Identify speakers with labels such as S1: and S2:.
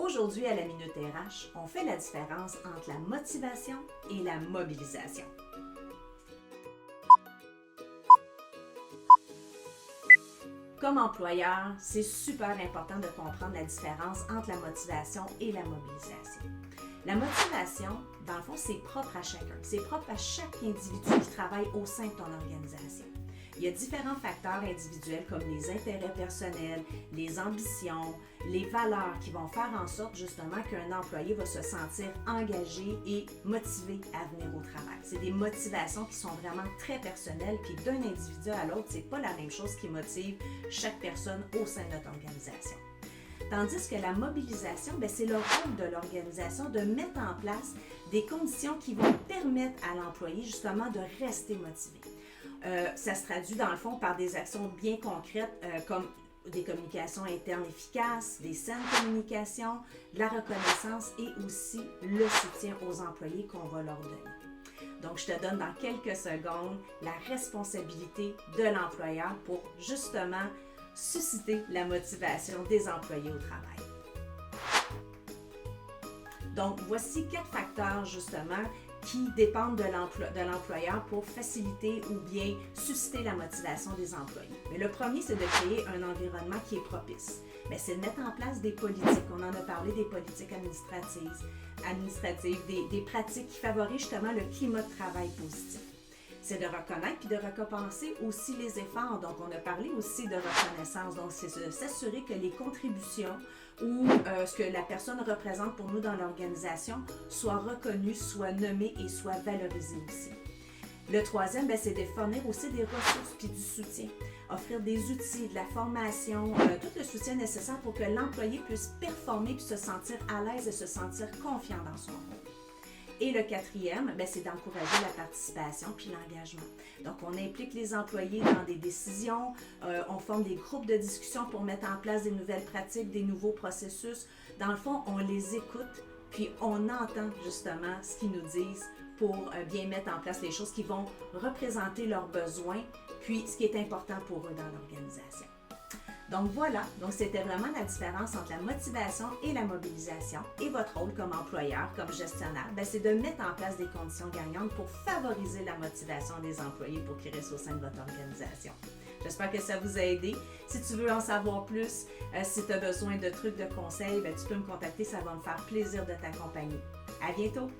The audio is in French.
S1: Aujourd'hui, à la Minute RH, on fait la différence entre la motivation et la mobilisation. Comme employeur, c'est super important de comprendre la différence entre la motivation et la mobilisation. La motivation, dans le fond, c'est propre à chacun. C'est propre à chaque individu qui travaille au sein de ton organisation. Il y a différents facteurs individuels comme les intérêts personnels, les ambitions, les valeurs qui vont faire en sorte justement qu'un employé va se sentir engagé et motivé à venir au travail. C'est des motivations qui sont vraiment très personnelles, puis d'un individu à l'autre, c'est pas la même chose qui motive chaque personne au sein de notre organisation. Tandis que la mobilisation, c'est le rôle de l'organisation de mettre en place des conditions qui vont permettre à l'employé justement de rester motivé. Ça se traduit dans le fond par des actions bien concrètes comme des communications internes efficaces, des saines communications, de la reconnaissance et aussi le soutien aux employés qu'on va leur donner. Donc, je te donne dans quelques secondes la responsabilité de l'employeur pour justement susciter la motivation des employés au travail. Donc, voici 4 facteurs justement qui dépendent de l'employeur pour faciliter ou bien susciter la motivation des employés. Mais le premier, c'est de créer un environnement qui est propice. C'est de mettre en place des politiques. On en a parlé des politiques administratives, des pratiques qui favorisent justement le climat de travail positif. C'est de reconnaître puis de récompenser aussi les efforts. Donc, on a parlé aussi de reconnaissance. Donc, c'est de s'assurer que les contributions ou ce que la personne représente pour nous dans l'organisation soit reconnues, soit nommées et soit valorisées aussi. Le troisième, c'est de fournir aussi des ressources puis du soutien. Offrir des outils, de la formation, tout le soutien nécessaire pour que l'employé puisse performer puis se sentir à l'aise et se sentir confiant dans son rôle. Et le quatrième, c'est d'encourager la participation puis l'engagement. Donc, on implique les employés dans des décisions, on forme des groupes de discussion pour mettre en place des nouvelles pratiques, des nouveaux processus. Dans le fond, on les écoute, puis on entend justement ce qu'ils nous disent pour bien mettre en place les choses qui vont représenter leurs besoins, puis ce qui est important pour eux dans l'organisation. Donc voilà, c'était vraiment la différence entre la motivation et la mobilisation. Et votre rôle comme employeur, comme gestionnaire, c'est de mettre en place des conditions gagnantes pour favoriser la motivation des employés pour qu'ils restent au sein de votre organisation. J'espère que ça vous a aidé. Si tu veux en savoir plus, si tu as besoin de trucs, de conseils, tu peux me contacter, ça va me faire plaisir de t'accompagner. À bientôt!